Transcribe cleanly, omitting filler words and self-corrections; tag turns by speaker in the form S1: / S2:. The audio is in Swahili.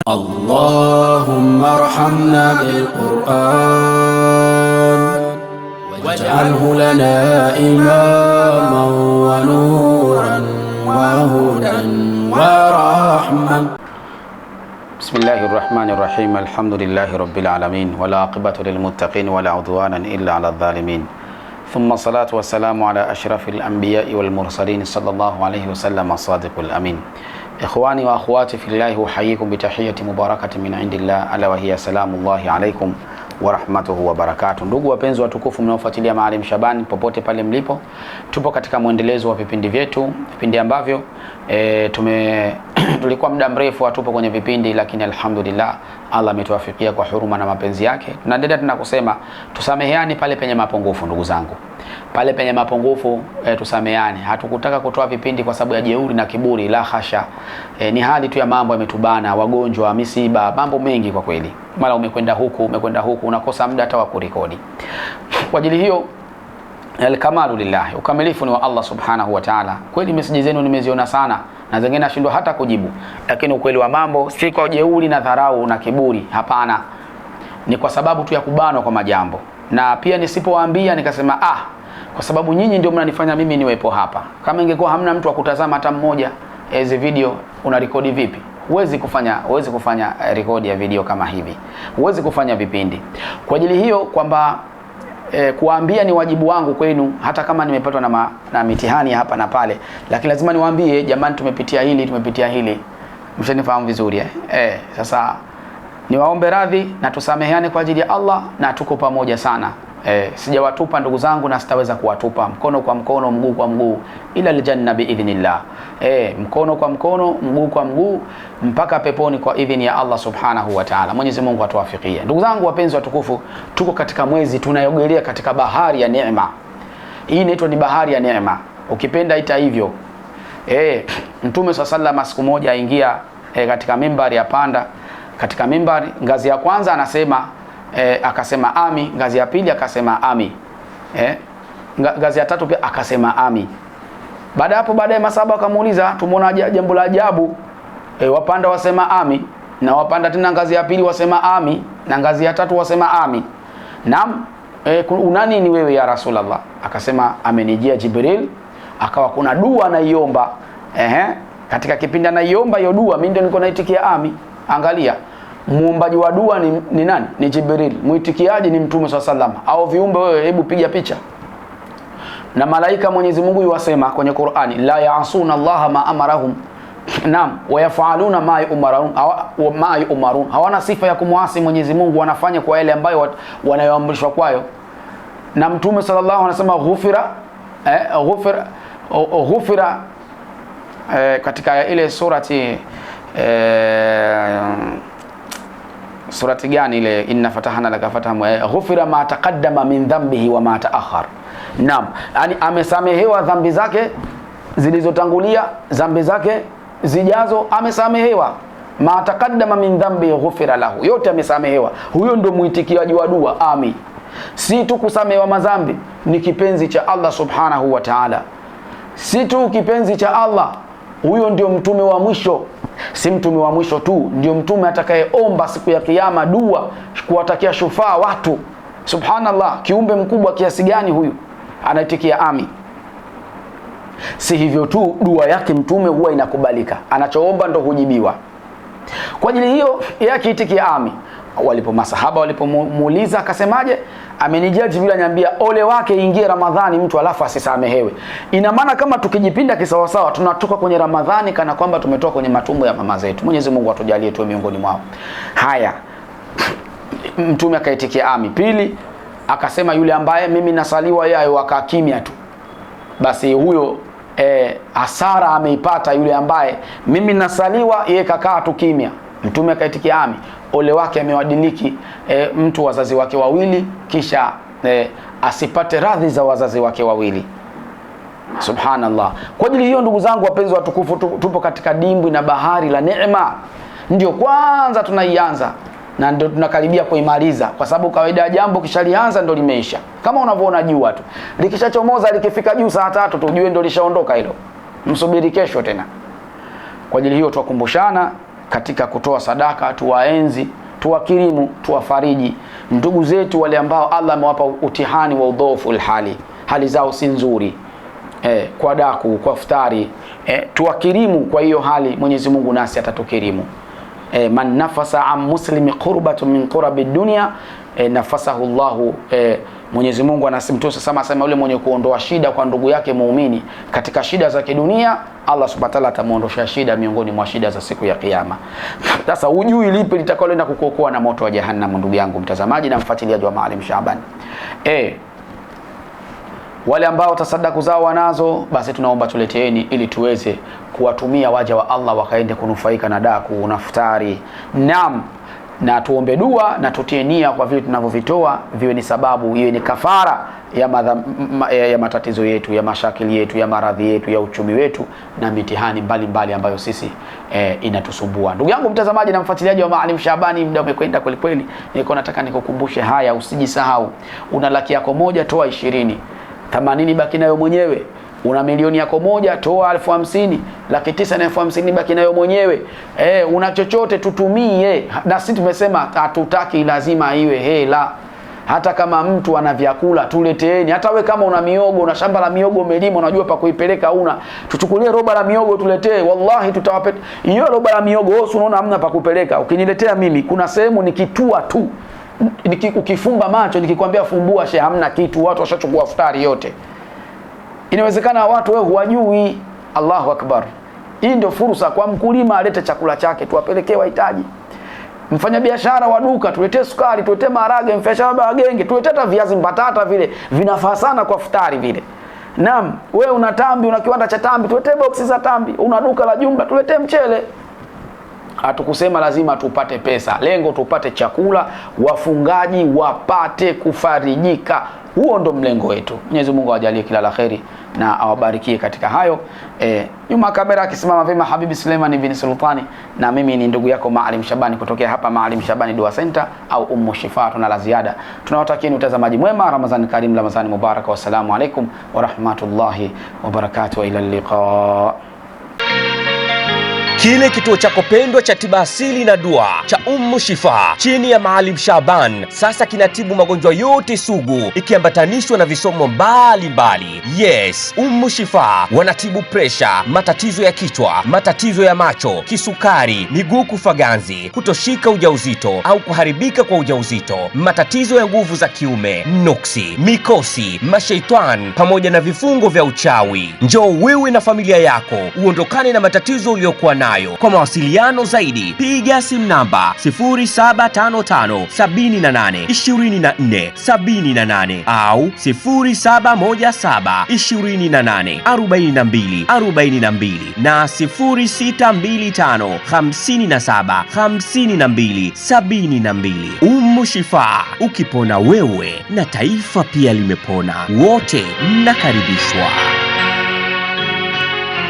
S1: اللهم ارحمنا بالقرآن واجعله لنا إماما ونورا وهدى ورحمة.
S2: بسم الله الرحمن الرحيم. الحمد لله رب العالمين ولا عقبة للمتقين ولا عدوانا إلا على الظالمين، ثم الصلاة والسلام على أشرف الأنبياء والمرسلين صلى الله عليه وسلم الصادق الأمين. إخواني وأخواتي في الله أحييكم بتحية مباركة من عند الله ألا وهي سلام الله عليكم wa rahmatuhu wa barakatuh. Ndugu wapenzi watukufu mnaofuatilia Maalim Shabani popote pale mlipo, tupo katika mwendelezo wa vipindi vyetu, vipindi ambavyo tulikuwa muda mrefu hatupo kwenye vipindi, lakini alhamdulillah Allah ametuwafikia kwa huruma na mapenzi yake. Tunaendelea tena kusema tusameheane pale penye mapungufu. Ndugu zangu, pale penye mapungufu tusameheane. Hatukutaka kutoa vipindi kwa sababu ya jeuri na kiburi, la hasha. Ni hali tu ya mambo yametubana, wagonjwa, misiba, mambo mengi kwa kweli. Mara umekwenda huku unakosa muda hata wa kurekodi. Kwa ajili hiyo al-kamalu lillah, ukamilifu ni wa Allah subhanahu wa ta'ala. Kweli message zenu nimeziona sana na zingine nashindwa hata kujibu, lakini ukweli wa mambo si kwa jeuri na dharau na kiburi, hapana. Ni kwa sababu tu ya kubanwa kwa majambo. Na pia nisipowaambia nikasema kwa sababu nyinyi ndio mnanifanya mimi niwepo hapa. Kama ingekuwa hamna mtu wa kutazama hata mmoja, hizi video una rekodi vipi? Huwezi kufanya rekodi ya video kama hivi. Huwezi kufanya vipindi. Kwa ajili hiyo kwamba kuambia ni wajibu wangu kwenu, hata kama nimepatwa na mitihani hapa na pale, lakini lazima niwaambie jamani, tumepitia hili. Mshanifahamu vizuri sasa niwaombe radhi na tusameheane kwa ajili ya Allah, na tuko pamoja sana. Sijawatupa ndugu zangu na sitaweza kuwatupa, mkono kwa mkono, mguu kwa mguu, ila aljanna biidhnillah. Mkono kwa mkono, mguu kwa mguu, mpaka peponi kwa idhini ya Allah subhanahu wa ta'ala. Mwenyezi Mungu atuwafikie. Ndugu zangu wapenzi watukufu, tuko katika mwezi tunayogelea katika bahari ya neema. Hii inaitwa ni bahari ya neema, ukipenda ita hivyo. Mtume sallallahu siku moja aingia katika mimbari, apanda katika mimbari, ngazi ya kwanza anasema akasema ami, ngazi ya pili akasema ami, ngazi ya tatu pia akasema ami. Baadaye masahaba wakamuuliza, tumeona jambo la ajabu, wapanda wasema ami, na wapanda tena ngazi ya pili wasema ami, na ngazi ya tatu wasema ami. Naam, unani ni wewe ya Rasulullah? Akasema amenijia Jibril, akawa kuna dua anaiomba. Katika kipindi anaiomba hiyo dua, mimi ndio niko naitikia ami. Angalia, muombaji wa dua ni nani? Ni Jibril. Muitikiaji ni Mtume SAW. Au viumbe wewe, hebu piga picha. Na malaika Mwenyezi Mungu yuwasema kwenye Qur'ani, la ya'asuna Allah ma amarahum, naam, wa yaf'aluna ma yu'marun. Hawana sifa ya kumwasi Mwenyezi Mungu, wanafanya kwa yale ambayo wanayoamrishwa kwayo. Na Mtume sallallahu anasema ghufira katika ile surati gani ile, inna fatahana laka fatahan ghufira ma taqaddama min dhanbihi wa ma ta'akhkhar. Naam, yani amesamehewa dhambi zake zilizotangulia, dhambi zake zijazo amesamehewa. Ma taqaddama min dhanbi ghufira lahu, yote amesamehewa. Huyo ndio muitikiaji wa dua ami. Si tu kusamehewa madhambi, ni kipenzi cha Allah subhanahu wa ta'ala. Si tu kipenzi cha Allah, huyo ndio mtume wa mwisho. Si mtume wa mwisho tu, ndio mtume atakayeomba siku ya kiyama dua kuwatakia shufaa watu. Subhanallah, kiumbe mkubwa kiasi gani huyu anaitikia ami. Si hivyo tu, dua yake mtume huwa inakubalika, anachoomba ndo hujibiwa. Kwa ajili hiyo yake itikia ami. Masahaba walipomuuliza akasemaje? Amenijia Jibril ananiambia ole wake ingie Ramadhani mtu alafu asisamehewe. Ina maana kama tukijipinda kisawasawa tunatoka kwenye Ramadhani kana kwamba tumetoka kwenye matumbo ya mama zetu. Mwenyezi Mungu atujalie tuwe miongoni mwao. Haya, mtume akaitikia ami. Pili akasema yule ambaye mimi nasaliwa yeye wakakimya tu, basi huyo hasara ameipata. Yule ambaye mimi nasaliwa yeye kakaa tu kimya, mtume akaitikia ami. Ole wake amewadiliki mtu wazazi wake wawili kisha asipate radhi za wazazi wake wawili. Subhanallah. Kwa ajili hiyo ndugu zangu wapenzi watukufu, tupo katika dimbwi na bahari la neema. Ndio kwanza tunaianza na ndio tunakaribia kuimaliza, kwa sababu kawaida ya jambo kishalianza ndio limeisha. Kama unavyoona jua tu likishachomoza, likifika juu saa 3 tujue ndio lishaondoka hilo, msubiri kesho tena. Kwa ajili hiyo tuwakumbushana katika kutoa sadaka, tuwaenzi, tuwakirimu, tuwafariji ndugu zetu wale ambao Allah amewapa utihani wa udhofu hali zao si nzuri, kwa daku, kwa iftari, tuwakirimu kwa hiyo hali. Mwenyezi Mungu nasi atatukirimu. Man nafasa an muslimi qurbatun min qurabi dunya nafasahu Allahu. Mwenyezi Mungu anasema yule mwenye kuondoa shida kwa ndugu yake muumini katika shida za kidunia, Allah subhanahu wa ta'ala atamuondosha shida miongoni mwa shida za siku ya kiyama. Sasa hujui lipi litakaloenda kukuokoa na moto wa jahannam, ndugu yangu mtazamaji na mfuatiliaji wa Maalim Shabani. Wale ambao tasadaku zao wanazo, basi tunaomba tuleteeni ili tuweze kuwatumia waja wa Allah wakaende kunufaika na daku na futari. Naam, na tuombe dua na tutie nia kwa vile tunavyovitoa viwe ni sababu, iwe ni kafara ya matatizo yetu, ya mashakili yetu, ya maradhi yetu, ya uchumi wetu na mitihani mbalimbali ambayo sisi inatusumbua. Ndugu yangu mtazamaji na mfuatiliaji wa Maalim Shabani, muda umekwenda kweli kweli. Niko nataka nikukumbushe haya, usijisahau. Una laki yako moja, toa 20. 80 baki nayo mwenyewe. Una milioni yako moja, toa 50,000. 950,000 baki nayo mwenyewe. Una chochote tutumie. Na sisi tumesema hatutaki lazima iwe hela. Hata kama mtu ana vyakula tuleteeni. Hata we kama una miogo, una shamba la miogo umelima, unajua pa kuipeleka tuchukulie roba la miogo tuletee. Wallahi tutawapa hiyo roba la miogo. Wewe unaona hamna pa kupeleka. Ukiniletea mimi, kuna sehemu nikitua tu. Ukifumba macho nikikwambia fumbua hamna kitu, watu washachukua futari yote. Inawezekana watu wewe huwajui. Allahu Akbar. Hii ndio fursa kwa mkulima alete chakula chake tuwapelekee wahitaji. Mfanya biashara wa duka tuletee sukari, tuletee maharage, mfanya wa genge tuletee hata viazi mbatata, vile vinafaa sana kwa futari vile. Naam, wewe una tambi, una kiwanda cha tambi, tuletee boksi za tambi. Una duka la jumla, tuletee mchele. Hatukusema lazima tupate pesa, lengo tupate chakula, wafungaji wapate kufarijika. Huo ndo mlengo wetu. Mwenyezi Mungu awajalie kila la kheri na awabarikie katika hayo. Nyuma kamera akisimama vema Habibi Suleiman ibn Sultani, na mimi ni ndugu yako Maalim Shabani kutokea hapa Maalim Shabani Dua Center au Ummu Shifa. Tuna la ziada. Tunawatakieni utazamaji mwema, Ramadhani Karim, Ramadhani Mubarak, wassalamu alaikum wa rahmatullahi wa barakatuh, ila liqa.
S3: Kile kituo chako pendwa cha tiba asili na dua cha Ummu Shifa chini ya Maalim Shaban sasa kinatibu magonjwa yote sugu ikiambatanishwa na visomo mbalimbali. Yes, Ummu Shifa wanatibu presha, matatizo ya kichwa, matatizo ya macho, kisukari, miguu kufa ganzi, kutoshika ujauzito au kuharibika kwa ujauzito, matatizo ya nguvu za kiume, nuksi, mikosi, mashaitani pamoja na vifungo vya uchawi. Njoo wewe na familia yako uondokane na matatizo uliyokuwa nayo. Kwa mawasiliano zaidi piga simu namba 0755782478 au 0717284242 na 0625575272. Ummu Shifa, ukipona wewe na taifa pia limepona. Wote mnakaribishwa.